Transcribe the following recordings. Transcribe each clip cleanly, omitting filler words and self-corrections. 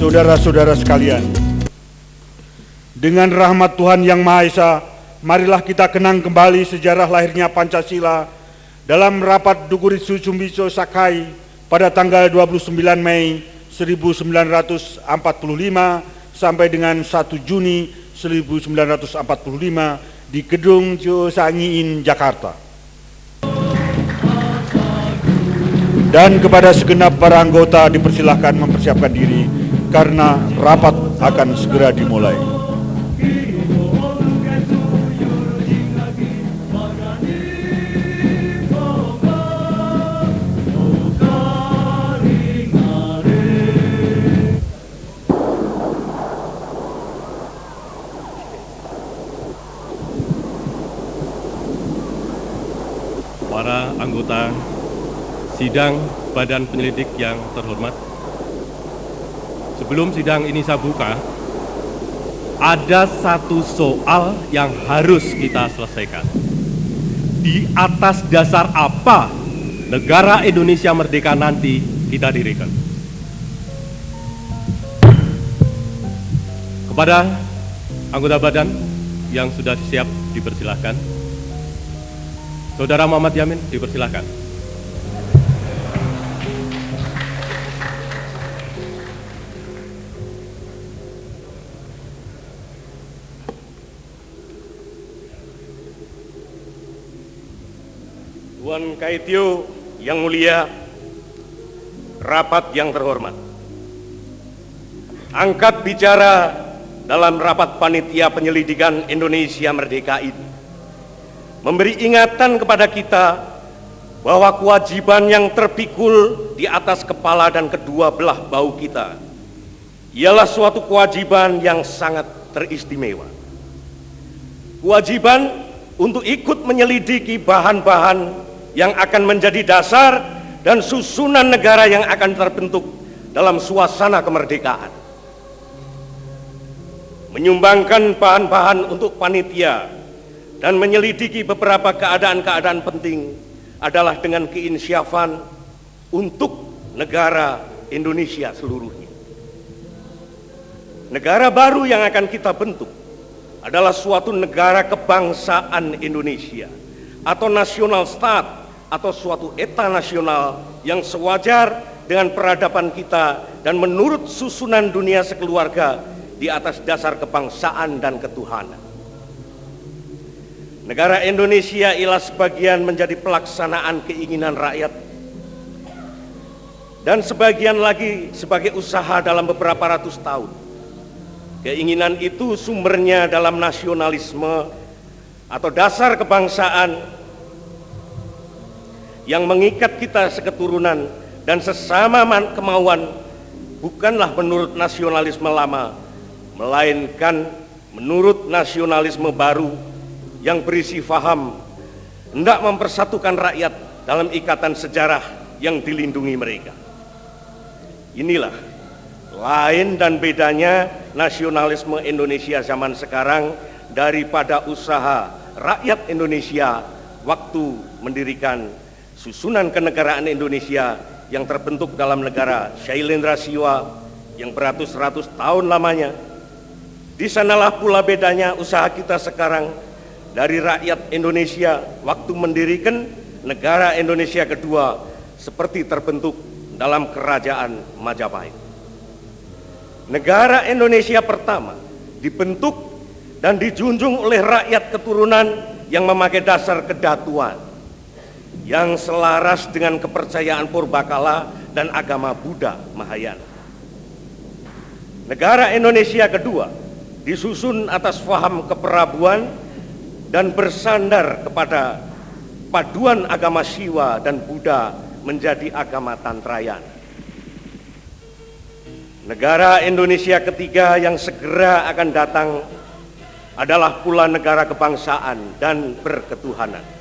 saudara-saudara sekalian, dengan rahmat Tuhan Yang Maha Esa, marilah kita kenang kembali sejarah lahirnya Pancasila dalam rapat Dukuri Sumbiso Sakai pada tanggal 29 Mei 1945 sampai dengan 1 Juni 1945 di Gedung Sangiin, Jakarta. Dan kepada segenap para anggota dipersilahkan mempersiapkan diri karena rapat akan segera dimulai. Para anggota sidang Badan Penyelidik yang terhormat, sebelum sidang ini saya buka, ada satu soal yang harus kita selesaikan. Di atas dasar apa negara Indonesia merdeka nanti kita dirikan? Kepada anggota badan yang sudah siap dipersilahkan. Saudara Muhammad Yamin dipersilahkan. Tuan Kaitio yang mulia, rapat yang terhormat, angkat bicara dalam rapat panitia penyelidikan Indonesia Merdeka ini memberi ingatan kepada kita bahwa kewajiban yang terpikul di atas kepala dan kedua belah bahu kita ialah suatu kewajiban yang sangat teristimewa. Kewajiban untuk ikut menyelidiki bahan-bahan yang akan menjadi dasar dan susunan negara yang akan terbentuk dalam suasana kemerdekaan. Menyumbangkan bahan-bahan untuk panitia dan menyelidiki beberapa keadaan-keadaan penting adalah dengan keinsyafan untuk negara Indonesia seluruhnya. Negara baru yang akan kita bentuk adalah suatu negara kebangsaan Indonesia atau national state atau suatu eta nasional yang sewajar dengan peradaban kita dan menurut susunan dunia sekeluarga di atas dasar kebangsaan dan ketuhanan. Negara Indonesia ialah sebagian menjadi pelaksanaan keinginan rakyat dan sebagian lagi sebagai usaha dalam beberapa ratus tahun. Keinginan itu sumbernya dalam nasionalisme atau dasar kebangsaan yang mengikat kita seketurunan dan sesama kemauan, bukanlah menurut nasionalisme lama, melainkan menurut nasionalisme baru yang berisi faham hendak mempersatukan rakyat dalam ikatan sejarah yang dilindungi mereka. Inilah lain dan bedanya nasionalisme Indonesia zaman sekarang daripada usaha rakyat Indonesia waktu mendirikan susunan kenegaraan Indonesia yang terbentuk dalam negara Shailendra Siwa yang beratus-ratus tahun lamanya. Di sanalah pula bedanya usaha kita sekarang dari rakyat Indonesia waktu mendirikan negara Indonesia kedua seperti terbentuk dalam kerajaan Majapahit. Negara Indonesia pertama dibentuk dan dijunjung oleh rakyat keturunan yang memakai dasar kedatuan yang selaras dengan kepercayaan purbakala dan agama Buddha Mahayana. Negara Indonesia kedua disusun atas faham keperabuan dan bersandar kepada paduan agama Siwa dan Buddha menjadi agama Tantrayan. Negara Indonesia ketiga yang segera akan datang adalah pula negara kebangsaan dan berketuhanan.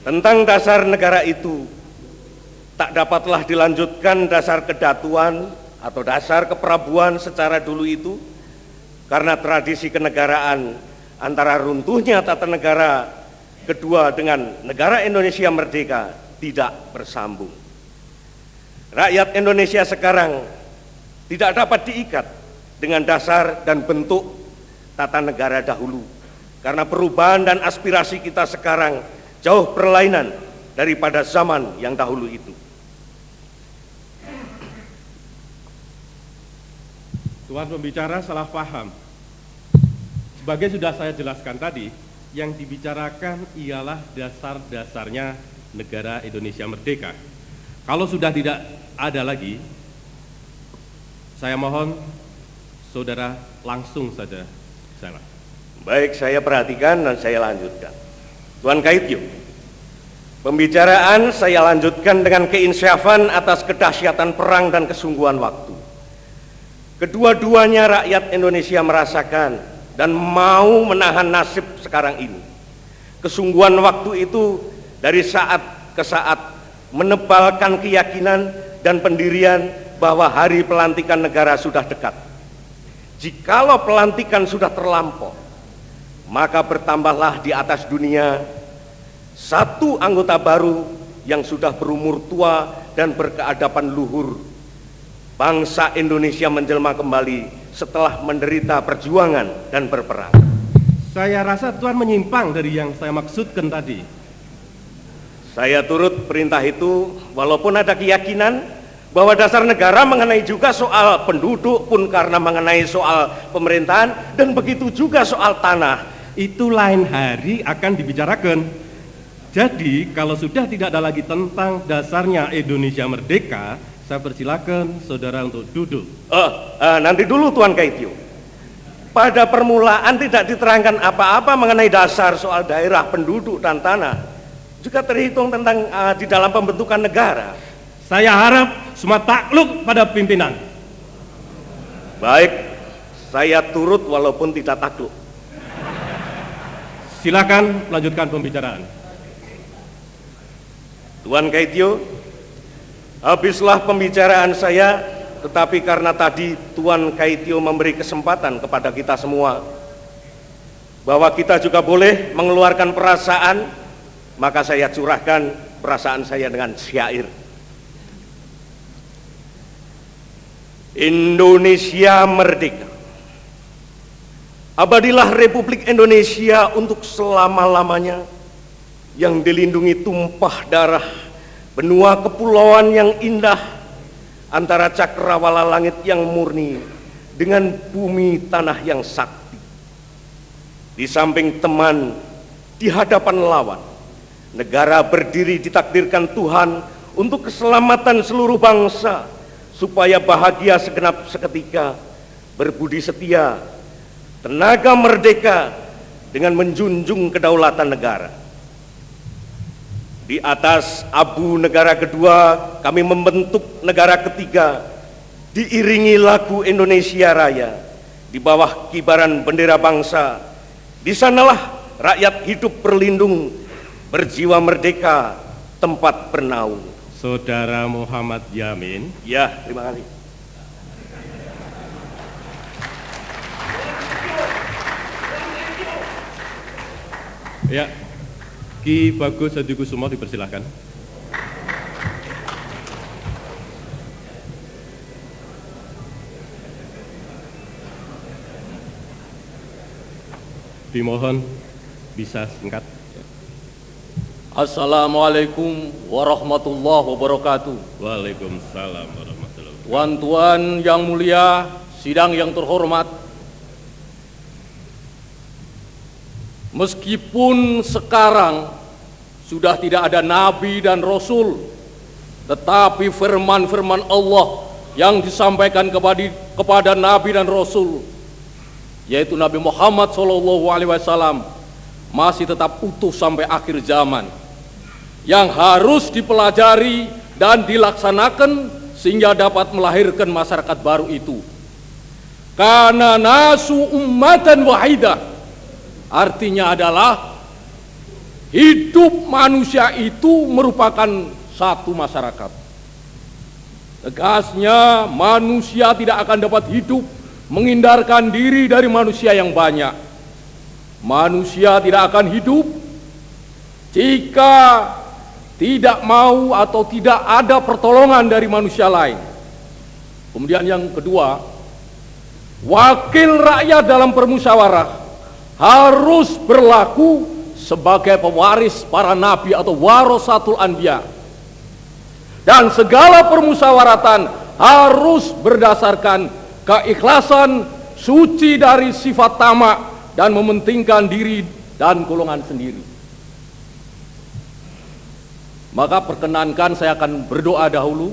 Tentang dasar negara itu, tak dapatlah dilanjutkan dasar kedatuan atau dasar keperabuan secara dulu itu, karena tradisi kenegaraan antara runtuhnya tata negara kedua dengan negara Indonesia merdeka tidak bersambung. Rakyat Indonesia sekarang tidak dapat diikat dengan dasar dan bentuk tata negara dahulu, karena perubahan dan aspirasi kita sekarang jauh berlainan daripada zaman yang dahulu itu. Tuan pembicara salah paham. Sebagai sudah saya jelaskan tadi, yang dibicarakan ialah dasar-dasarnya negara Indonesia merdeka. Kalau sudah tidak ada lagi, saya mohon saudara langsung saja bicara. Baik, saya perhatikan dan saya lanjutkan. Tuan Kaityo, pembicaraan saya lanjutkan dengan keinsyafan atas kedahsyatan perang dan kesungguhan waktu. Kedua-duanya rakyat Indonesia merasakan dan mau menahan nasib sekarang ini. Kesungguhan waktu itu dari saat ke saat menebalkan keyakinan dan pendirian bahwa hari pelantikan negara sudah dekat. Jikalau pelantikan sudah terlampau, maka bertambahlah di atas dunia satu anggota baru yang sudah berumur tua dan berkeadaban luhur. Bangsa Indonesia menjelma kembali setelah menderita perjuangan dan berperang. Saya rasa Tuan menyimpang dari yang saya maksudkan tadi. Saya turut perintah itu, walaupun ada keyakinan bahwa dasar negara mengenai juga soal penduduk pun karena mengenai soal pemerintahan, dan begitu juga soal tanah. Itu lain hari akan dibicarakan. Jadi kalau sudah tidak ada lagi tentang dasarnya Indonesia merdeka, saya persilakan saudara untuk duduk. Nanti dulu Tuan Kaityo. Pada permulaan tidak diterangkan apa-apa mengenai dasar soal daerah, penduduk, dan tanah. Juga terhitung tentang di dalam pembentukan negara. Saya harap semua takluk pada pimpinan. Baik, saya turut walaupun tidak takluk. Silakan lanjutkan pembicaraan. Tuan Kaityo, habislah pembicaraan saya, tetapi karena tadi Tuan Kaityo memberi kesempatan kepada kita semua bahwa kita juga boleh mengeluarkan perasaan, maka saya curahkan perasaan saya dengan syair. Indonesia merdeka. Abadilah Republik Indonesia untuk selama-lamanya, yang dilindungi tumpah darah benua kepulauan yang indah antara cakrawala langit yang murni dengan bumi tanah yang sakti. Di samping teman, di hadapan lawan, negara berdiri ditakdirkan Tuhan untuk keselamatan seluruh bangsa, supaya bahagia segenap seketika, berbudi setia, tenaga merdeka dengan menjunjung kedaulatan negara. Di atas abu negara kedua, kami membentuk negara ketiga, diiringi lagu Indonesia Raya, di bawah kibaran bendera bangsa. Di sanalah rakyat hidup berlindung, berjiwa merdeka, tempat bernaung. Saudara Muhammad Yamin. Ya, terima kasih. Ya, Ki Bagus Hadikusumo dipersilahkan. Dimohon bisa singkat. Assalamualaikum warahmatullahi wabarakatuh. Waalaikumsalam warahmatullahi wabarakatuh. Tuan-tuan yang mulia, sidang yang terhormat, meskipun sekarang sudah tidak ada nabi dan rasul, tetapi firman-firman Allah yang disampaikan kepada nabi dan rasul, yaitu Nabi Muhammad SAW, masih tetap utuh sampai akhir zaman, yang harus dipelajari dan dilaksanakan sehingga dapat melahirkan masyarakat baru itu. Kana nasu ummatan wahidah, artinya adalah hidup manusia itu merupakan satu masyarakat. Tegasnya, manusia tidak akan dapat hidup menghindarkan diri dari manusia yang banyak. Manusia tidak akan hidup jika tidak mau atau tidak ada pertolongan dari manusia lain. Kemudian yang kedua, wakil rakyat dalam permusyawarah harus berlaku sebagai pewaris para nabi atau warasatul anbiya. Dan segala permusyawaratan harus berdasarkan keikhlasan, suci dari sifat tamak dan mementingkan diri dan golongan sendiri. Maka perkenankan saya akan berdoa dahulu.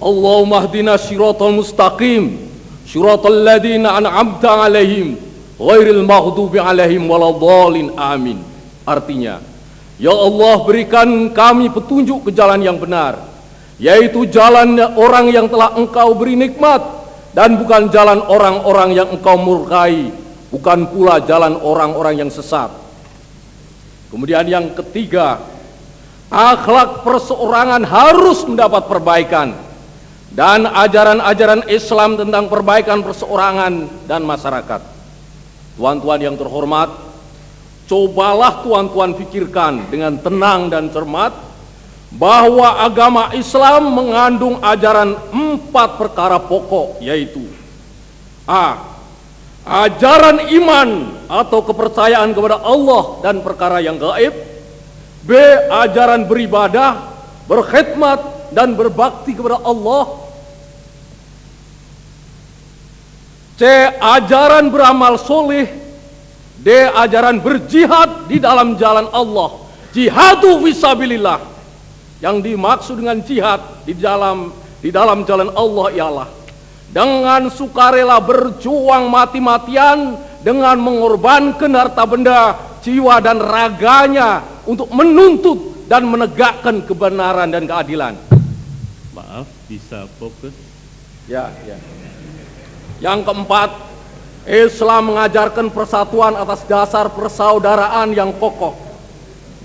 Allahumma hdina siratal mustaqim, siratal ladzina an'amta alaihim, ghairil maghdubi alaihim waladhdallin, amin. Artinya, ya Allah, berikan kami petunjuk ke jalan yang benar, yaitu jalan orang yang telah Engkau beri nikmat, dan bukan jalan orang-orang yang Engkau murkai, bukan pula jalan orang-orang yang sesat. Kemudian yang ketiga, akhlak perseorangan harus mendapat perbaikan, dan ajaran-ajaran Islam tentang perbaikan perseorangan dan masyarakat. Tuan-tuan yang terhormat, cobalah tuan-tuan pikirkan dengan tenang dan cermat bahwa agama Islam mengandung ajaran 4 perkara pokok, yaitu A. Ajaran iman atau kepercayaan kepada Allah dan perkara yang gaib. B. Ajaran beribadah, berkhidmat dan berbakti kepada Allah. C. Ajaran beramal soleh. D. Ajaran berjihad di dalam jalan Allah, jihadu fisabilillah. Yang dimaksud dengan jihad di dalam jalan Allah ialah dengan sukarela berjuang mati-matian dengan mengorbankan harta benda, jiwa dan raganya untuk menuntut dan menegakkan kebenaran dan keadilan. Maaf, bisa fokus? Ya. Yang keempat, Islam mengajarkan persatuan atas dasar persaudaraan yang kokoh.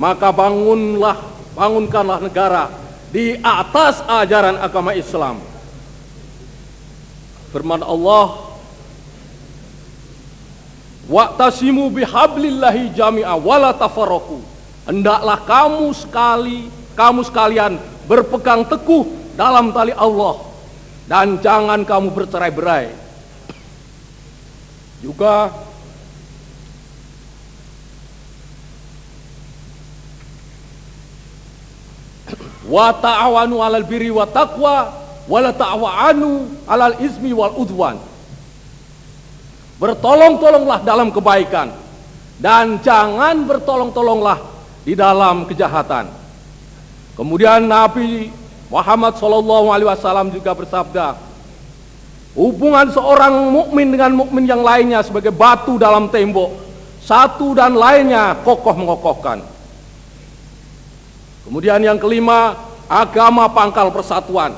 Maka bangunkanlah negara di atas ajaran agama Islam. Firman Allah, wa'tasimu bihablillahi jami'a wala tafarraqu. Hendaklah kamu sekalian berpegang teguh dalam tali Allah dan jangan kamu bercerai-berai. Juga wa ta'awanu 'alal birri wa taqwa wa la ta'awanu 'alal ismi wal udwan. Bertolong-tolonglah dalam kebaikan dan jangan bertolong-tolonglah di dalam kejahatan. Kemudian Nabi Muhammad SAW juga bersabda, hubungan seorang mukmin dengan mukmin yang lainnya sebagai batu dalam tembok, satu dan lainnya kokoh mengokohkan. Kemudian yang kelima, agama pangkal persatuan.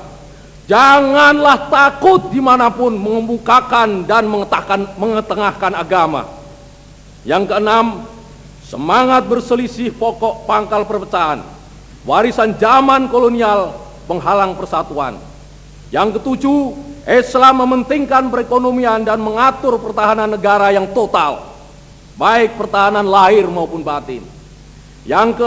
Janganlah takut dimanapun mengemukakan dan mengetengahkan agama. Yang keenam, semangat berselisih pokok pangkal perpecahan, warisan zaman kolonial penghalang persatuan. Yang ketujuh, Islam mementingkan perekonomian dan mengatur pertahanan negara yang total, baik pertahanan lahir maupun batin. Yang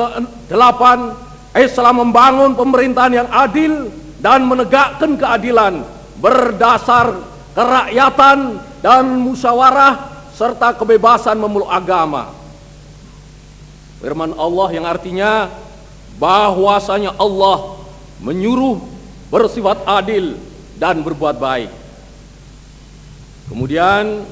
kedelapan, Islam membangun pemerintahan yang adil dan menegakkan keadilan berdasar kerakyatan dan musyawarah serta kebebasan memeluk agama. Firman Allah yang artinya bahwasanya Allah menyuruh bersifat adil dan berbuat baik. Kemudian,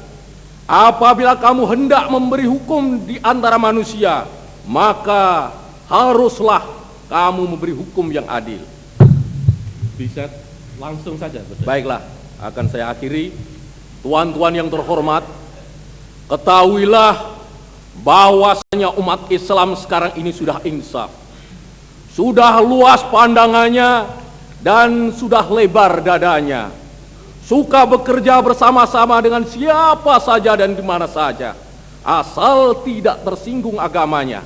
apabila kamu hendak memberi hukum di antara manusia, maka haruslah kamu memberi hukum yang adil. Bisa langsung saja, Bos. Baiklah, akan saya akhiri. Tuan-tuan yang terhormat, ketahuilah bahwasanya umat Islam sekarang ini sudah insaf, sudah luas pandangannya dan sudah lebar dadanya, suka bekerja bersama-sama dengan siapa saja dan di mana saja, asal tidak tersinggung agamanya.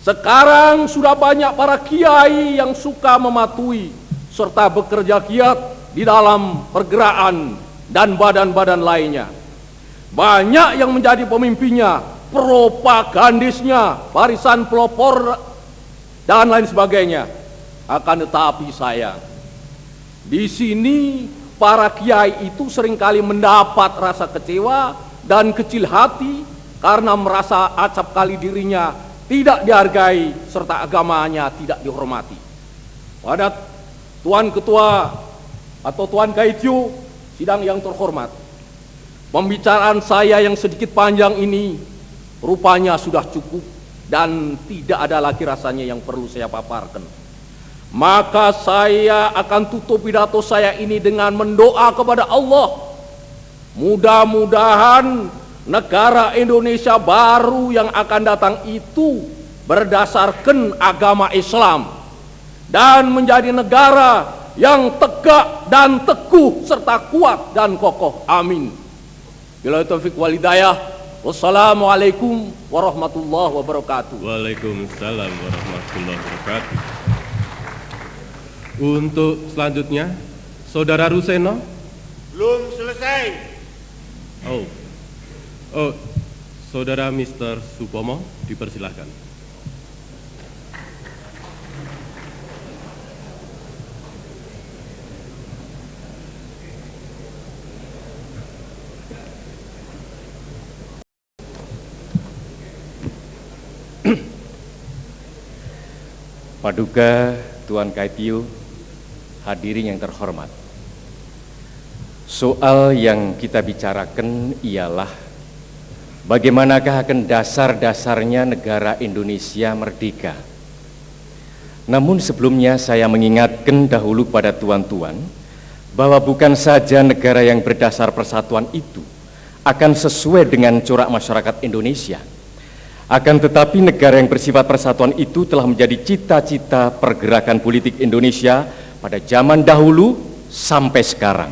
Sekarang sudah banyak para kiai yang suka mematuhi serta bekerja giat di dalam pergerakan dan badan-badan lainnya. Banyak yang menjadi pemimpinnya, propagandisnya, barisan pelopor dan lain sebagainya. Akan tetapi Di sini para kiai itu seringkali mendapat rasa kecewa dan kecil hati karena merasa acap kali dirinya tidak dihargai serta agamanya tidak dihormati. Pada Tuan Ketua atau Tuan Kaityu sidang yang terhormat, pembicaraan saya yang sedikit panjang ini rupanya sudah cukup dan tidak ada lagi rasanya yang perlu saya paparkan. Maka saya akan tutup pidato saya ini dengan mendoa kepada Allah. Mudah-mudahan negara Indonesia baru yang akan datang itu berdasarkan agama Islam dan menjadi negara yang tegak dan teguh serta kuat dan kokoh. Amin. Bila taufiq wal hidayah. Wassalamualaikum warahmatullahi wabarakatuh. Waalaikumsalam warahmatullahi wabarakatuh. Untuk selanjutnya, Saudara Ruseno. Belum selesai. Oh, Saudara Mr. Supomo, dipersilahkan. Paduka Tuan Kaityu, hadirin yang terhormat. Soal yang kita bicarakan ialah bagaimanakah akan dasar-dasarnya negara Indonesia merdeka. Namun sebelumnya saya mengingatkan dahulu pada tuan-tuan bahwa bukan saja negara yang berdasar persatuan itu akan sesuai dengan corak masyarakat Indonesia, akan tetapi negara yang bersifat persatuan itu telah menjadi cita-cita pergerakan politik Indonesia pada zaman dahulu sampai sekarang.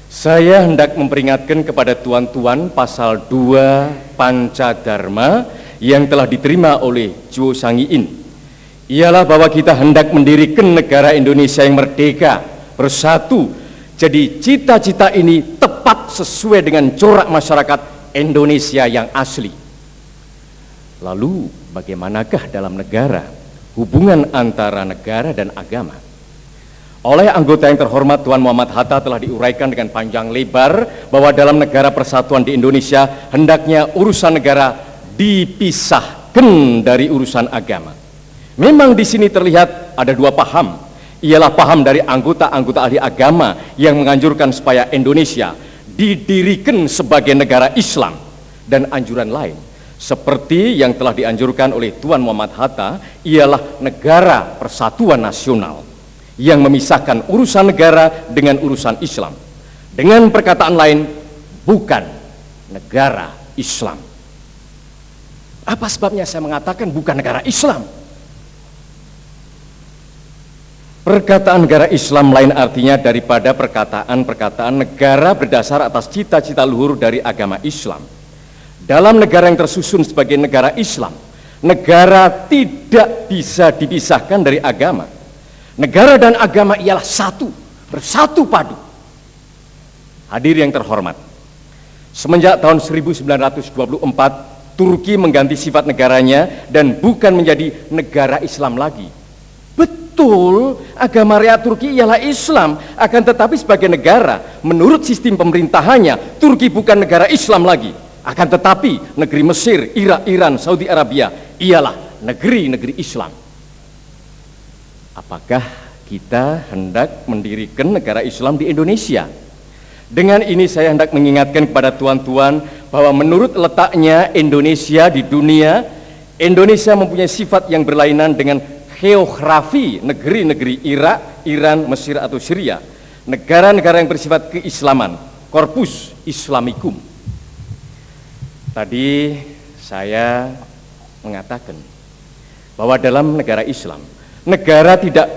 Saya hendak memperingatkan kepada tuan-tuan pasal 2 Pancadharma yang telah diterima oleh Chuo Sang-in, ialah bahwa kita hendak mendirikan negara Indonesia yang merdeka, bersatu. Jadi cita-cita ini tepat sesuai dengan corak masyarakat Indonesia yang asli. Lalu bagaimanakah dalam negara hubungan antara negara dan agama? Oleh anggota yang terhormat Tuan Muhammad Hatta telah diuraikan dengan panjang lebar bahwa dalam negara persatuan di Indonesia hendaknya urusan negara dipisahkan dari urusan agama. Memang di sini terlihat ada dua paham, ialah paham dari anggota-anggota ahli agama yang menganjurkan supaya Indonesia didirikan sebagai negara Islam, dan anjuran lain seperti yang telah dianjurkan oleh Tuan Muhammad Hatta ialah negara persatuan nasional yang memisahkan urusan negara dengan urusan Islam. Dengan perkataan lain, bukan negara Islam. Apa sebabnya saya mengatakan bukan negara Islam? Perkataan negara Islam lain artinya daripada perkataan negara berdasar atas cita-cita luhur dari agama Islam. Dalam negara yang tersusun sebagai negara Islam, negara tidak bisa dipisahkan dari agama. Negara dan agama ialah satu, bersatu padu. Hadir yang terhormat, semenjak tahun 1924, Turki mengganti sifat negaranya dan bukan menjadi negara Islam lagi. Betul, agama rakyat Turki ialah Islam, akan tetapi sebagai negara, menurut sistem pemerintahannya, Turki bukan negara Islam lagi. Akan tetapi negeri Mesir, Irak, Iran, Saudi Arabia ialah negeri-negeri Islam. Apakah kita hendak mendirikan negara Islam di Indonesia? Dengan ini saya hendak mengingatkan kepada tuan-tuan bahwa menurut letaknya Indonesia di dunia, Indonesia mempunyai sifat yang berlainan dengan geografi negeri-negeri Irak, Iran, Mesir atau Syria, negara-negara yang bersifat keislaman, corpus Islamicum. Tadi saya mengatakan bahwa dalam negara Islam, negara tidak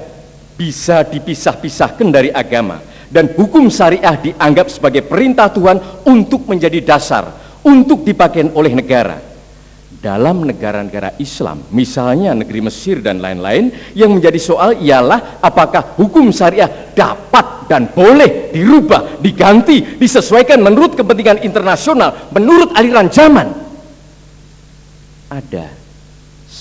bisa dipisah-pisahkan dari agama, dan hukum syariah dianggap sebagai perintah Tuhan untuk menjadi dasar, untuk dipakai oleh negara. Dalam negara-negara Islam, misalnya negeri Mesir dan lain-lain, yang menjadi soal ialah apakah hukum syariah dapat dan boleh dirubah, diganti, disesuaikan menurut kepentingan internasional, menurut aliran zaman. Ada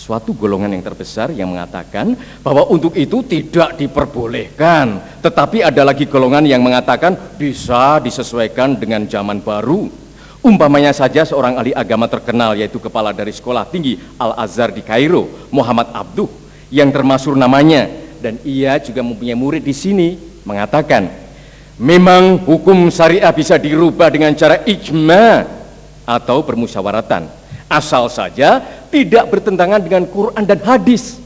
suatu golongan yang terbesar yang mengatakan bahwa untuk itu tidak diperbolehkan, tetapi ada lagi golongan yang mengatakan bisa disesuaikan dengan zaman baru. Umpamanya saja seorang ahli agama terkenal, yaitu kepala dari sekolah tinggi Al-Azhar di Kairo, Muhammad Abduh, yang termasyhur namanya, dan ia juga mempunyai murid di sini, mengatakan memang hukum syariah bisa dirubah dengan cara ijma atau permusyawaratan, asal saja tidak bertentangan dengan Quran dan hadis.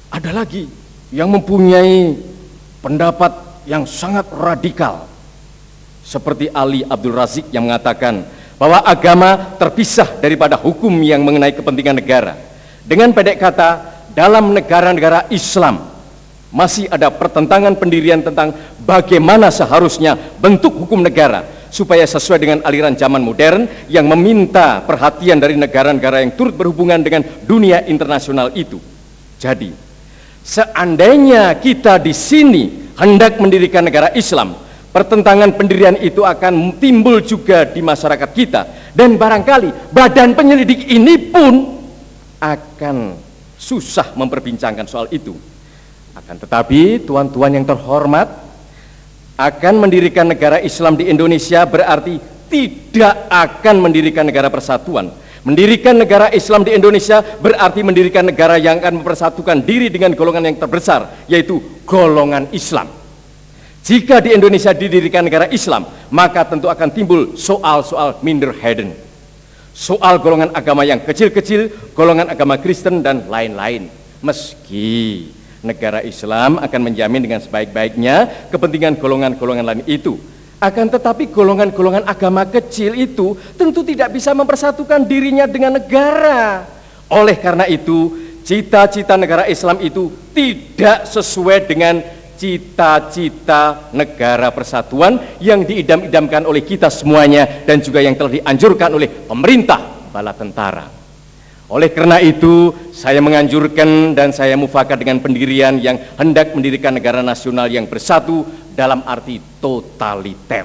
Ada lagi yang mempunyai pendapat yang sangat radikal, seperti Ali Abdul Razik yang mengatakan bahwa agama terpisah daripada hukum yang mengenai kepentingan negara. Dengan pendek kata, dalam negara-negara Islam masih ada pertentangan pendirian tentang bagaimana seharusnya bentuk hukum negara supaya sesuai dengan aliran zaman modern yang meminta perhatian dari negara-negara yang turut berhubungan dengan dunia internasional itu. Jadi, seandainya kita di sini hendak mendirikan negara Islam, pertentangan pendirian itu akan timbul juga di masyarakat kita, dan barangkali badan penyelidik ini pun akan susah memperbincangkan soal itu. Akan tetapi, tuan-tuan yang terhormat, akan mendirikan negara Islam di Indonesia berarti tidak akan mendirikan negara persatuan. Mendirikan negara Islam di Indonesia berarti mendirikan negara yang akan mempersatukan diri dengan golongan yang terbesar, yaitu golongan Islam. Jika di Indonesia didirikan negara Islam, maka tentu akan timbul soal-soal minderheden, soal golongan agama yang kecil-kecil, golongan agama Kristen dan lain-lain. Meski negara Islam akan menjamin dengan sebaik-baiknya kepentingan golongan-golongan lain itu, akan tetapi golongan-golongan agama kecil itu tentu tidak bisa mempersatukan dirinya dengan negara. Oleh karena itu, cita-cita negara Islam itu tidak sesuai dengan cita-cita negara persatuan yang diidam-idamkan oleh kita semuanya dan juga yang telah dianjurkan oleh pemerintah bala tentara. Oleh karena itu, saya menganjurkan dan saya mufakat dengan pendirian yang hendak mendirikan negara nasional yang bersatu dalam arti totaliter.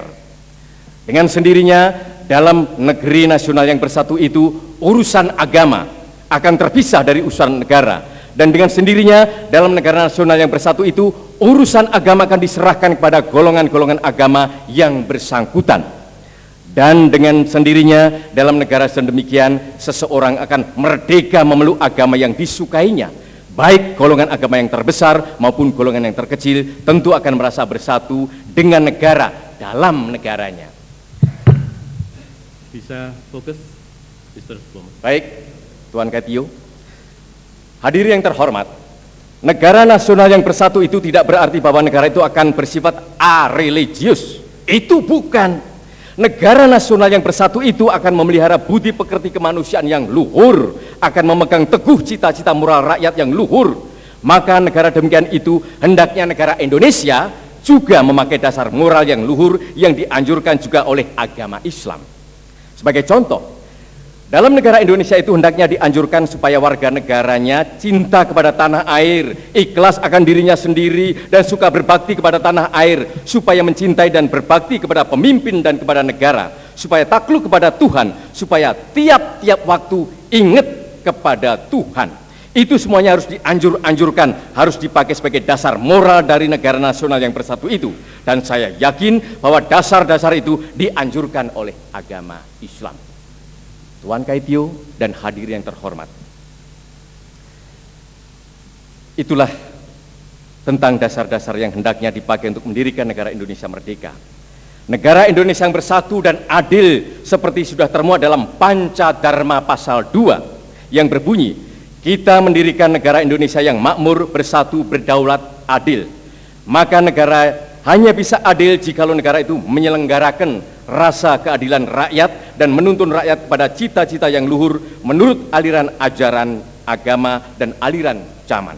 Dengan sendirinya, dalam negeri nasional yang bersatu itu, urusan agama akan terpisah dari urusan negara. Dan dengan sendirinya, dalam negara nasional yang bersatu itu, urusan agama akan diserahkan kepada golongan-golongan agama yang bersangkutan. Dan dengan sendirinya dalam negara sedemikian seseorang akan merdeka memeluk agama yang disukainya. Baik golongan agama yang terbesar maupun golongan yang terkecil tentu akan merasa bersatu dengan negara dalam negaranya. Bisa fokus, Mr. Subomo. Baik, Tuan Ketio. Hadirin yang terhormat, negara nasional yang bersatu itu tidak berarti bahwa negara itu akan bersifat areligius. Itu bukan. Negara nasional yang bersatu itu akan memelihara budi pekerti kemanusiaan yang luhur, akan memegang teguh cita-cita moral rakyat yang luhur. Maka negara demikian itu hendaknya negara Indonesia juga memakai dasar moral yang luhur yang dianjurkan juga oleh agama Islam. Sebagai contoh, dalam negara Indonesia itu hendaknya dianjurkan supaya warga negaranya cinta kepada tanah air, ikhlas akan dirinya sendiri, dan suka berbakti kepada tanah air, supaya mencintai dan berbakti kepada pemimpin dan kepada negara, supaya takluk kepada Tuhan, supaya tiap-tiap waktu ingat kepada Tuhan. Itu semuanya harus dianjurkan, harus dipakai sebagai dasar moral dari negara nasional yang bersatu itu. Dan saya yakin bahwa dasar-dasar itu dianjurkan oleh agama Islam. Tuan Kaitio dan hadirin yang terhormat, itulah tentang dasar-dasar yang hendaknya dipakai untuk mendirikan negara Indonesia merdeka. Negara Indonesia yang bersatu dan adil seperti sudah termuat dalam Pancadharma pasal 2 yang berbunyi, kita mendirikan negara Indonesia yang makmur, bersatu, berdaulat, adil. Maka negara hanya bisa adil jikalau negara itu menyelenggarakan rasa keadilan rakyat dan menuntun rakyat pada cita-cita yang luhur menurut aliran ajaran agama dan aliran zaman.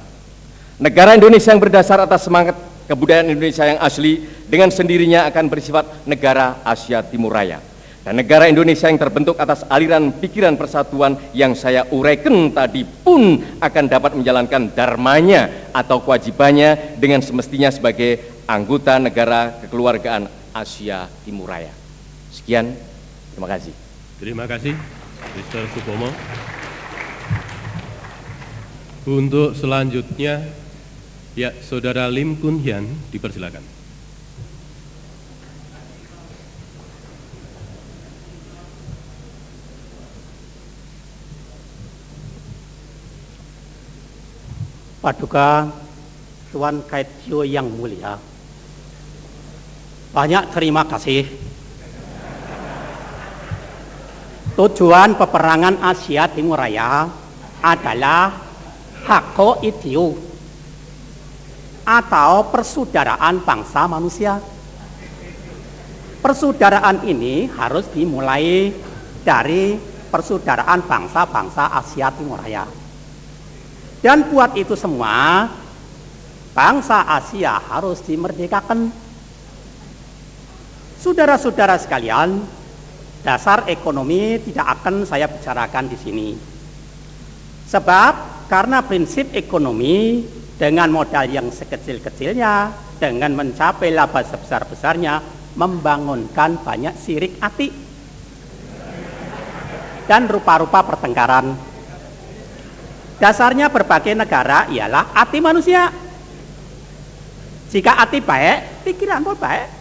Negara Indonesia yang berdasar atas semangat kebudayaan Indonesia yang asli dengan sendirinya akan bersifat negara Asia Timur Raya. Dan negara Indonesia yang terbentuk atas aliran pikiran persatuan yang saya uraikan tadi pun akan dapat menjalankan dharmanya atau kewajibannya dengan semestinya sebagai anggota negara kekeluargaan Asia Timur Raya. Sekian, terima kasih. Terima kasih, Mr. Subomo. Untuk selanjutnya, ya Saudara Lim Kun Hian dipersilakan. Paduka Tuan Kaityo yang mulia, banyak terima kasih. Tujuan peperangan Asia Timur Raya adalah hak itu atau persaudaraan bangsa manusia. Persaudaraan ini harus dimulai dari persaudaraan bangsa-bangsa Asia Timur Raya. Dan buat itu semua, bangsa Asia harus dimerdekakan. Saudara-saudara sekalian, dasar ekonomi tidak akan saya bicarakan di sini. Sebab karena prinsip ekonomi dengan modal yang sekecil-kecilnya, dengan mencapai laba sebesar-besarnya, membangunkan banyak sirik hati dan rupa-rupa pertengkaran. Dasarnya berbagai negara ialah hati manusia. Jika hati baik, pikiran pun baik.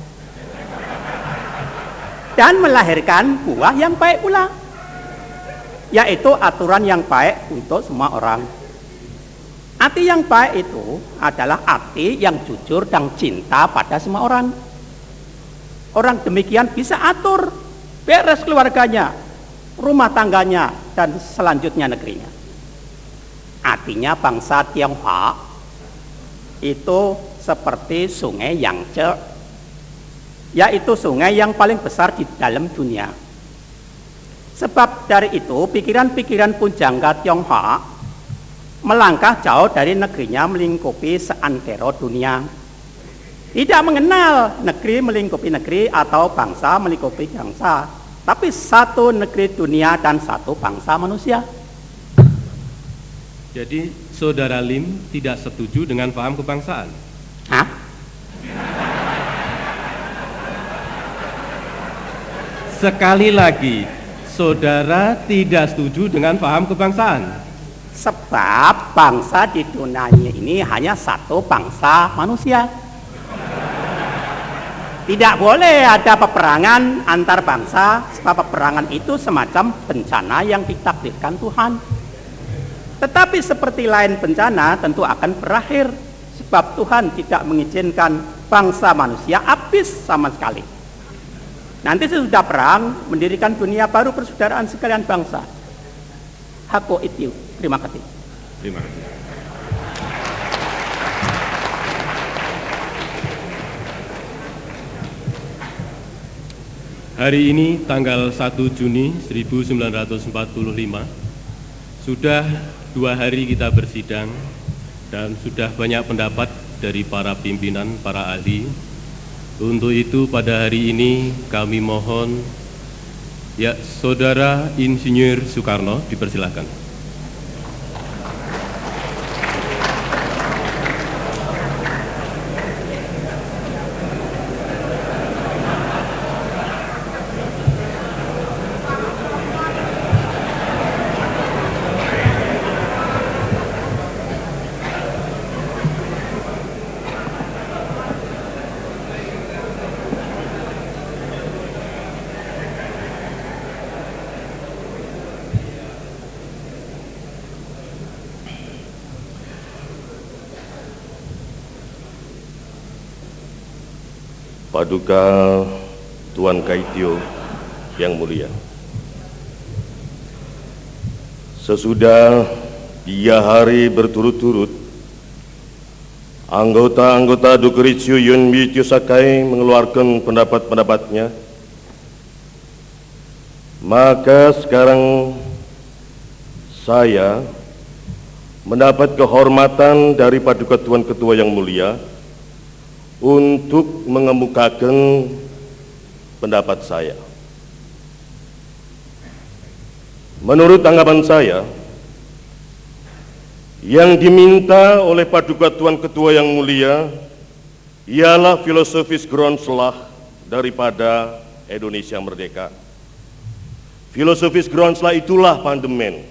Dan melahirkan buah yang baik pula, yaitu aturan yang baik untuk semua orang. Hati yang baik itu adalah hati yang jujur dan cinta pada semua orang. Orang demikian bisa atur beres keluarganya, rumah tangganya, dan selanjutnya negerinya. Artinya bangsa Tionghoa itu seperti sungai Yangtze, yaitu sungai yang paling besar di dalam dunia. Sebab dari itu pikiran-pikiran Pujangga Tionghoa melangkah jauh dari negerinya melingkupi seantero dunia. Tidak mengenal negeri melingkupi negeri atau bangsa melingkupi bangsa, tapi satu negeri dunia dan satu bangsa manusia. Jadi Saudara Lim tidak setuju dengan paham kebangsaan? Hah? Sekali lagi, Saudara tidak setuju dengan paham kebangsaan? Sebab bangsa di dunia ini hanya satu bangsa manusia. Tidak boleh ada peperangan antar bangsa, sebab peperangan itu semacam bencana yang ditakdirkan Tuhan. Tetapi seperti lain bencana tentu akan berakhir, sebab Tuhan tidak mengizinkan bangsa manusia habis sama sekali. Nanti sesudah perang mendirikan dunia baru persaudaraan sekalian bangsa. Hako itu. Terima kasih. Terima kasih. Hari ini tanggal 1 Juni 1945 sudah 2 hari kita bersidang dan sudah banyak pendapat dari para pimpinan, para ahli. Untuk itu pada hari ini kami mohon ya Saudara Insinyur Soekarno dipersilakan. Paduka Tuan Kaityo yang mulia, sesudah 3 hari berturut-turut anggota-anggota Dokuritsu Yunmi Sakai mengeluarkan pendapat-pendapatnya, maka sekarang saya mendapat kehormatan dari Paduka Tuan Ketua yang mulia untuk mengemukakan pendapat saya. Menurut tanggapan saya, yang diminta oleh Paduka Tuan Ketua yang mulia ialah filosofis Groundslah daripada Indonesia merdeka. Filosofis Groundslah itulah pandemen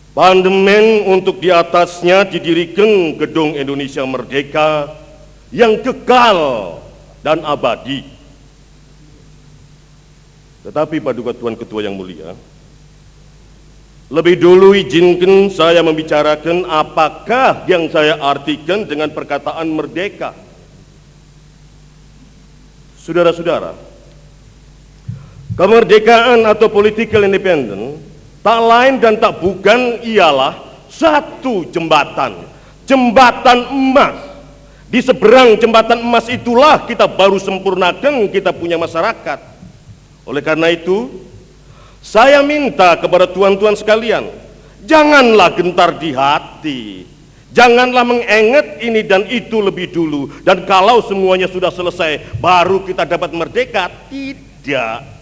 Pandemen untuk di atasnya didirikan Gedung Indonesia Merdeka yang kekal dan abadi. Tetapi Paduka Tuan Ketua yang mulia, lebih dulu izinkan saya membicarakan apakah yang saya artikan dengan perkataan merdeka. Saudara-saudara, kemerdekaan atau political independence tak lain dan tak bukan ialah satu jembatan emas. Di seberang jembatan emas itulah kita baru sempurnakan kita punya masyarakat. Oleh karena itu, saya minta kepada tuan-tuan sekalian, janganlah gentar di hati, janganlah mengingat ini dan itu lebih dulu, dan kalau semuanya sudah selesai baru kita dapat merdeka. Tidak.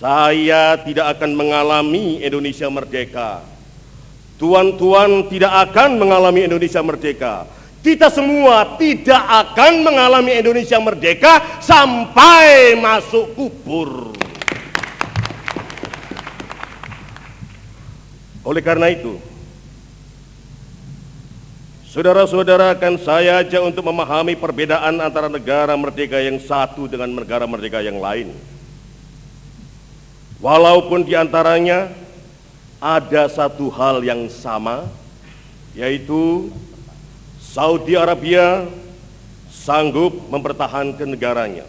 Saya tidak akan mengalami Indonesia merdeka. Tuan-tuan tidak akan mengalami Indonesia merdeka. Kita semua tidak akan mengalami Indonesia merdeka sampai masuk kubur. Oleh karena itu, saudara-saudara, akan saya ajak untuk memahami perbedaan antara negara merdeka yang satu dengan negara merdeka yang lain. Walaupun di antaranya ada satu hal yang sama, yaitu Saudi Arabia sanggup mempertahankan negaranya.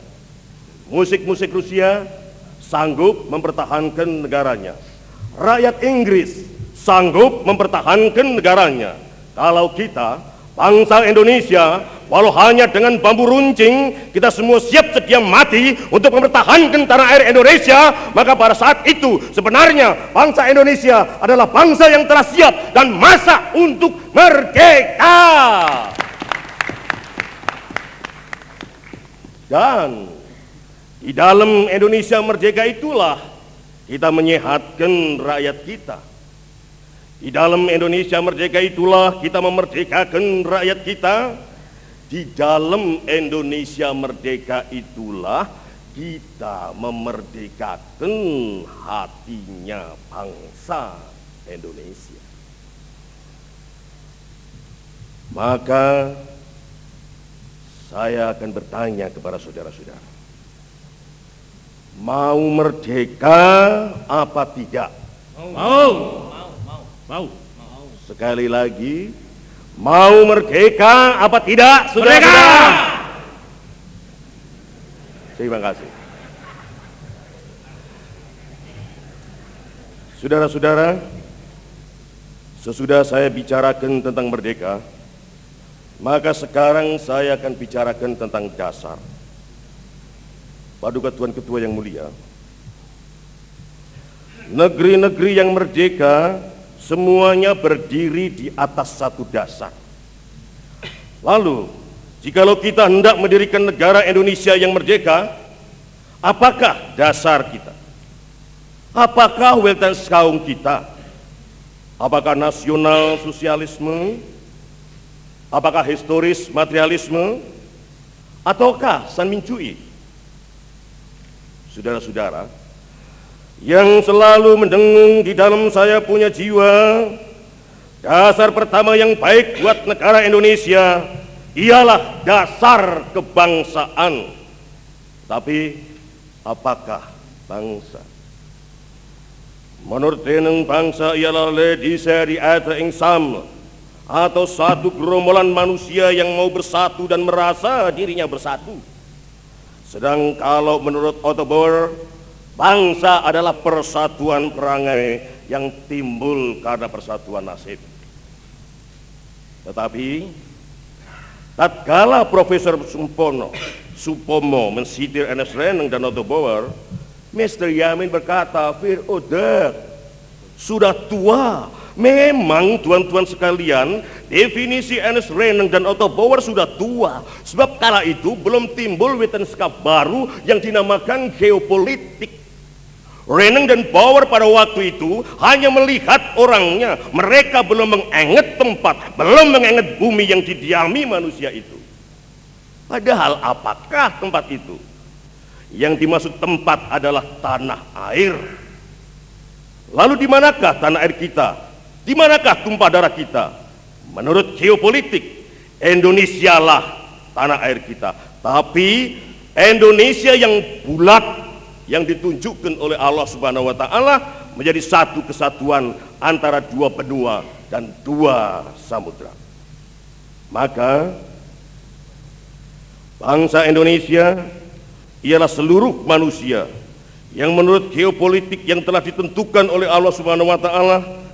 Musik-musik Rusia sanggup mempertahankan negaranya. Rakyat Inggris sanggup mempertahankan negaranya. Kalau kita, bangsa Indonesia, walau hanya dengan bambu runcing, kita semua siap sedia mati untuk mempertahankan tanah air Indonesia, maka pada saat itu sebenarnya bangsa Indonesia adalah bangsa yang telah siap dan masak untuk merdeka. Dan di dalam Indonesia merdeka itulah kita menyehatkan rakyat kita. Di dalam Indonesia merdeka itulah kita memerdekakan rakyat kita. Di dalam Indonesia merdeka itulah kita memerdekakan hatinya bangsa Indonesia. Maka saya akan bertanya kepada saudara-saudara, mau merdeka apa tidak? Mau. Sekali lagi, mau merdeka apa tidak? Merdeka! Terima kasih. Saudara-saudara, sesudah saya bicarakan tentang merdeka, maka sekarang saya akan bicarakan tentang dasar. Paduka Tuan Ketua yang mulia, negeri-negeri yang merdeka semuanya berdiri di atas satu dasar. Lalu, jikalau kita hendak mendirikan negara Indonesia yang merdeka, apakah dasar kita? Apakah Weltanschauung kita? Apakah nasional sosialisme? Apakah historis materialisme? Ataukah Sanmincuyi? Saudara-saudara, yang selalu mendengung di dalam saya punya jiwa, dasar pertama yang baik buat negara Indonesia ialah dasar kebangsaan. Tapi apakah bangsa? Menurut Reneng, bangsa ialah ledisa di ada ing sama, atau satu gerombolan manusia yang mau bersatu dan merasa dirinya bersatu. Sedang kalau menurut Otto Bauer, bangsa adalah persatuan perangai yang timbul karena persatuan nasib. Tetapi tatkala Profesor Supomo mensitir Ernest Reneng dan Otto Bauer, Mr. Yamin berkata, "Fir Odet, sudah tua." Memang tuan-tuan sekalian, definisi Ernest Reneng dan Otto Bauer sudah tua. Sebab kala itu belum timbul wetenskap baru yang dinamakan geopolitik. Reneng dan Bauer pada waktu itu hanya melihat orangnya. Mereka belum mengingat tempat, belum mengingat bumi yang didiami manusia itu. Padahal apakah tempat itu? Yang dimaksud tempat adalah tanah air. Lalu di manakah tanah air kita? Di manakah tumpah darah kita? Menurut geopolitik, Indonesia lah tanah air kita. Tapi Indonesia yang bulat, yang ditunjukkan oleh Allah Subhanahu wa Ta'ala, menjadi satu kesatuan antara dua benua dan dua samudra. Maka bangsa Indonesia ialah seluruh manusia yang menurut geopolitik yang telah ditentukan oleh Allah Subhanahu wa Ta'ala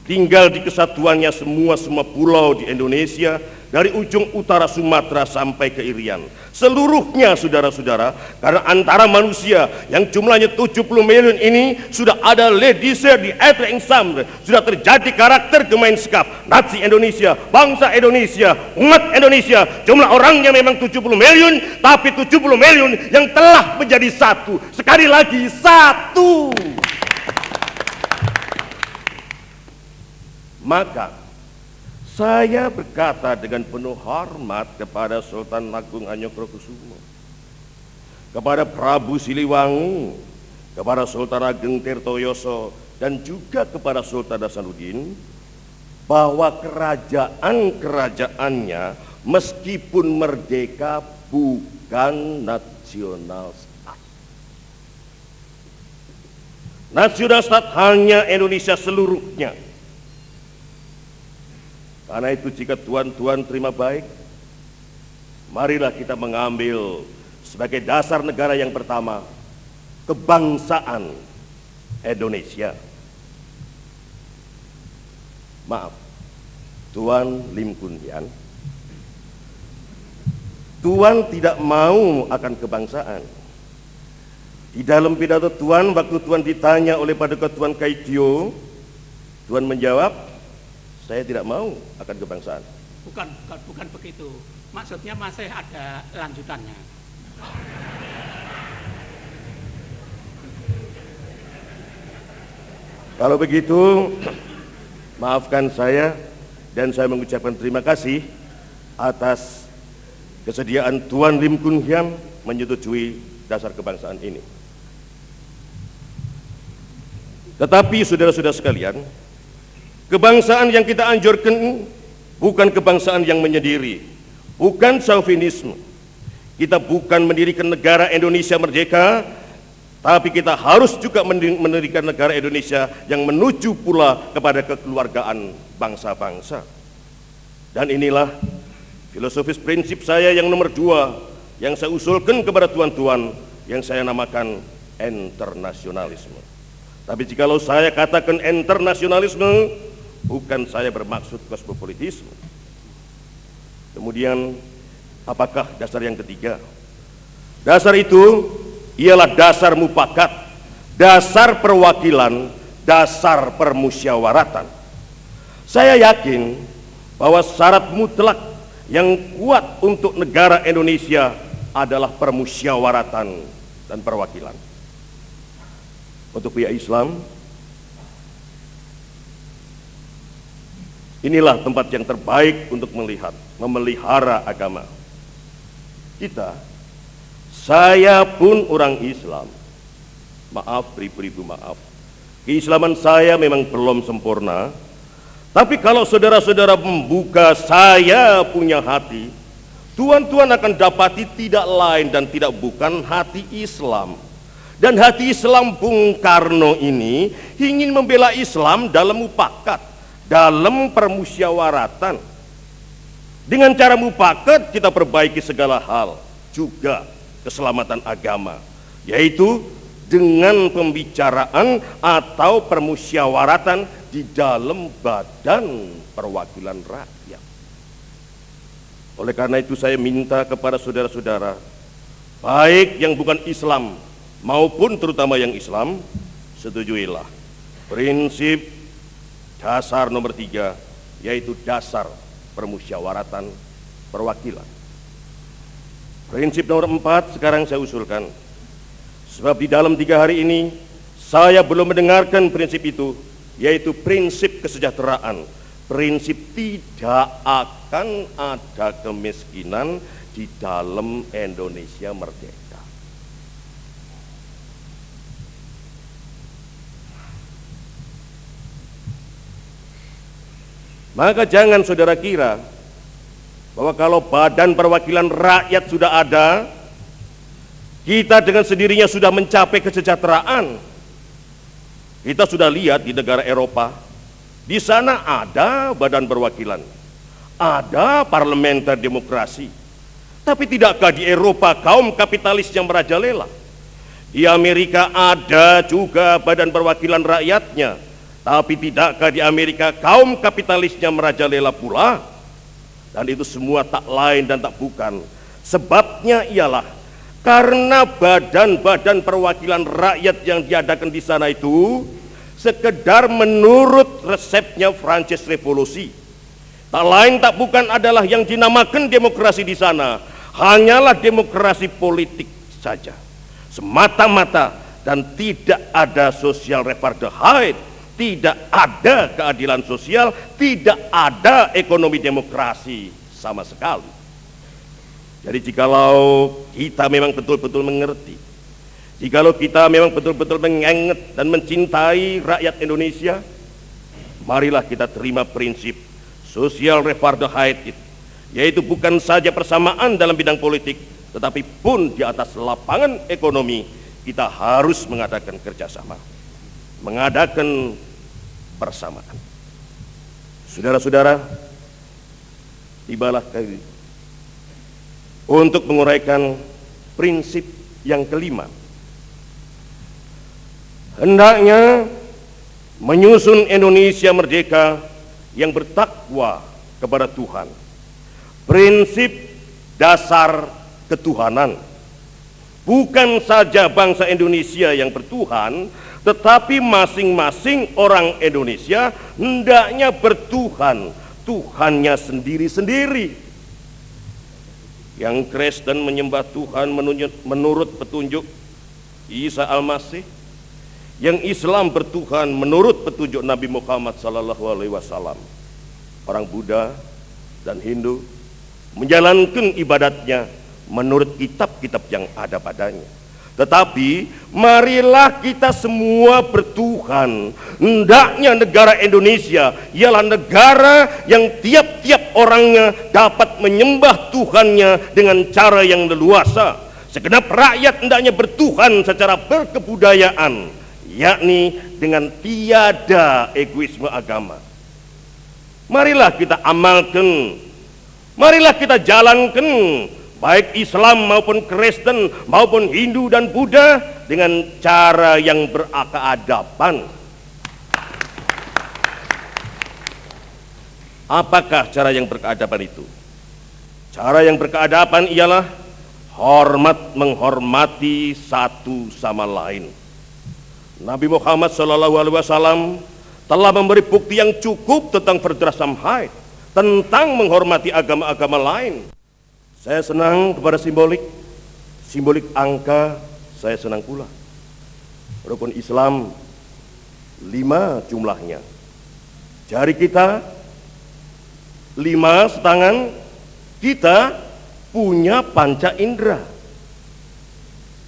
tinggal di kesatuannya semua pulau di Indonesia, dari ujung utara Sumatera sampai ke Irian. Seluruhnya saudara-saudara, karena antara manusia yang jumlahnya 70 million ini sudah ada ledisir di etre ensemble, sudah terjadi karakter gemeenskap. Nazi Indonesia, bangsa Indonesia, umat Indonesia, jumlah orangnya memang 70 million, tapi 70 million yang telah menjadi satu. Sekali lagi, satu. Maka saya berkata dengan penuh hormat kepada Sultan Agung Hanyokrokusumo, kepada Prabu Siliwangi, kepada Sultan Ageng Tirtoyoso, dan juga kepada Sultan Hasanuddin, bahwa kerajaan-kerajaannya meskipun merdeka bukan nasional stat. Nasional stat hanya Indonesia seluruhnya. Karena itu jika tuan-tuan terima baik, marilah kita mengambil sebagai dasar negara yang pertama kebangsaan Indonesia. Maaf, Tuan Lim Kun Hian, Tuan tidak mau akan kebangsaan. Di dalam pidato Tuan, waktu Tuan ditanya oleh Paduka Tuan Kaitio, Tuan menjawab, saya tidak mau akan kebangsaan. Bukan begitu. Maksudnya masih ada lanjutannya. Kalau begitu, maafkan saya dan saya mengucapkan terima kasih atas kesediaan Tuan Lim Kun Hian menyetujui dasar kebangsaan ini. Tetapi saudara-saudara sekalian, kebangsaan yang kita anjurkan bukan kebangsaan yang menyendiri, bukan chauvinisme. Kita bukan mendirikan negara Indonesia merdeka, tapi kita harus juga mendirikan negara Indonesia yang menuju pula kepada kekeluargaan bangsa-bangsa. Dan inilah filosofis prinsip saya yang nomor 2, yang saya usulkan kepada tuan-tuan, yang saya namakan internasionalisme. Tapi jikalau saya katakan internasionalisme, bukan saya bermaksud kosmopolitisme. Kemudian, apakah dasar yang ketiga? Dasar itu ialah dasar mufakat, dasar perwakilan, dasar permusyawaratan. Saya yakin bahwa syarat mutlak yang kuat untuk negara Indonesia adalah permusyawaratan dan perwakilan. Untuk pihak Islam, inilah tempat yang terbaik untuk memelihara agama kita. Saya pun orang Islam. Maaf, beribu-ribu maaf. Keislaman saya memang belum sempurna. Tapi kalau saudara-saudara membuka saya punya hati, tuan-tuan akan dapati tidak lain dan tidak bukan hati Islam. Dan hati Islam Bung Karno ini ingin membela Islam dalam mufakat, dalam permusyawaratan. Dengan cara mufakat kita perbaiki segala hal, juga keselamatan agama, yaitu dengan pembicaraan atau permusyawaratan di dalam badan perwakilan rakyat. Oleh karena itu saya minta kepada saudara-saudara, baik yang bukan Islam maupun terutama yang Islam, setujuilah prinsip dasar nomor 3, yaitu dasar permusyawaratan perwakilan. Prinsip nomor 4 sekarang saya usulkan, sebab di dalam 3 hari ini saya belum mendengarkan prinsip itu, yaitu prinsip kesejahteraan, prinsip tidak akan ada kemiskinan di dalam Indonesia merdeka. Maka jangan saudara kira bahwa kalau Badan Perwakilan Rakyat sudah ada, kita dengan sendirinya sudah mencapai kesejahteraan. Kita sudah lihat di negara Eropa, di sana ada badan perwakilan, ada parlementer demokrasi. Tapi tidakkah di Eropa kaum kapitalis yang merajalela? Di Amerika ada juga badan perwakilan rakyatnya, tapi tidakkah di Amerika kaum kapitalisnya merajalela pula? Dan itu semua tak lain dan tak bukan, sebabnya ialah karena badan-badan perwakilan rakyat yang diadakan di sana itu sekedar menurut resepnya Prancis Revolusi. Tak lain tak bukan adalah yang dinamakan demokrasi di sana hanyalah demokrasi politik saja, semata-mata, dan tidak ada social apartheid, tidak ada keadilan sosial, tidak ada ekonomi demokrasi sama sekali. Jadi jikalau kita memang betul-betul mengerti, jikalau kita memang betul-betul mengingat dan mencintai rakyat Indonesia, marilah kita terima prinsip social apartheid itu, yaitu bukan saja persamaan dalam bidang politik, tetapi pun di atas lapangan ekonomi kita harus mengadakan kerjasama, mengadakan persamaan. Saudara-saudara, tibalah kali untuk menguraikan prinsip yang kelima. Hendaknya menyusun Indonesia merdeka yang bertakwa kepada Tuhan. Prinsip dasar ketuhanan. Bukan saja bangsa Indonesia yang bertuhan, tetapi masing-masing orang Indonesia hendaknya bertuhan, Tuhannya sendiri-sendiri. Yang Kristen menyembah Tuhan menurut petunjuk Isa Al-Masih, yang Islam bertuhan menurut petunjuk Nabi Muhammad SAW. Orang Buddha dan Hindu menjalankan ibadatnya menurut kitab-kitab yang ada padanya. Tetapi marilah kita semua bertuhan. Hendaknya negara Indonesia ialah negara yang tiap-tiap orangnya dapat menyembah Tuhannya dengan cara yang leluasa. Segenap rakyat hendaknya bertuhan secara berkebudayaan, yakni dengan tiada egoisme agama. Marilah kita amalkan, marilah kita jalankan, baik Islam maupun Kristen maupun Hindu dan Buddha, dengan cara yang berkeadaban. Apakah cara yang berkeadaban itu? Cara yang berkeadaban ialah hormat menghormati satu sama lain. Nabi Muhammad SAW telah memberi bukti yang cukup tentang Verdrasamheid, tentang menghormati agama-agama lain. Saya senang kepada simbolik angka, saya senang pula. Rukun Islam 5 jumlahnya. Jari kita 5 setangan, kita punya panca indera.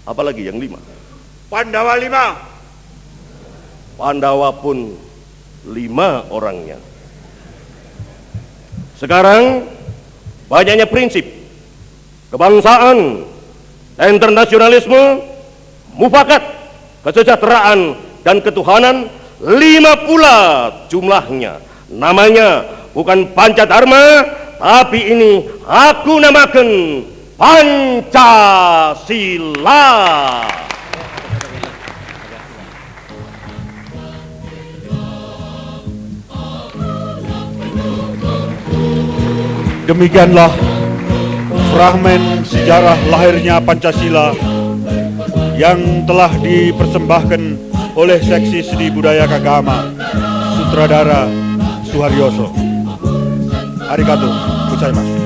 Apalagi yang 5? Pandawa 5. Pandawa pun 5 orangnya. Sekarang banyaknya prinsip kebangsaan, internasionalisme, mufakat, kesejahteraan, dan ketuhanan, 5 pula jumlahnya. Namanya bukan Pancadharma, tapi ini aku namakan Pancasila. Demikianlah fragmen sejarah lahirnya Pancasila yang telah dipersembahkan oleh Seksi Seni Budaya Kagama, Sutradara Suharyoso. Arigatou gozaimasu.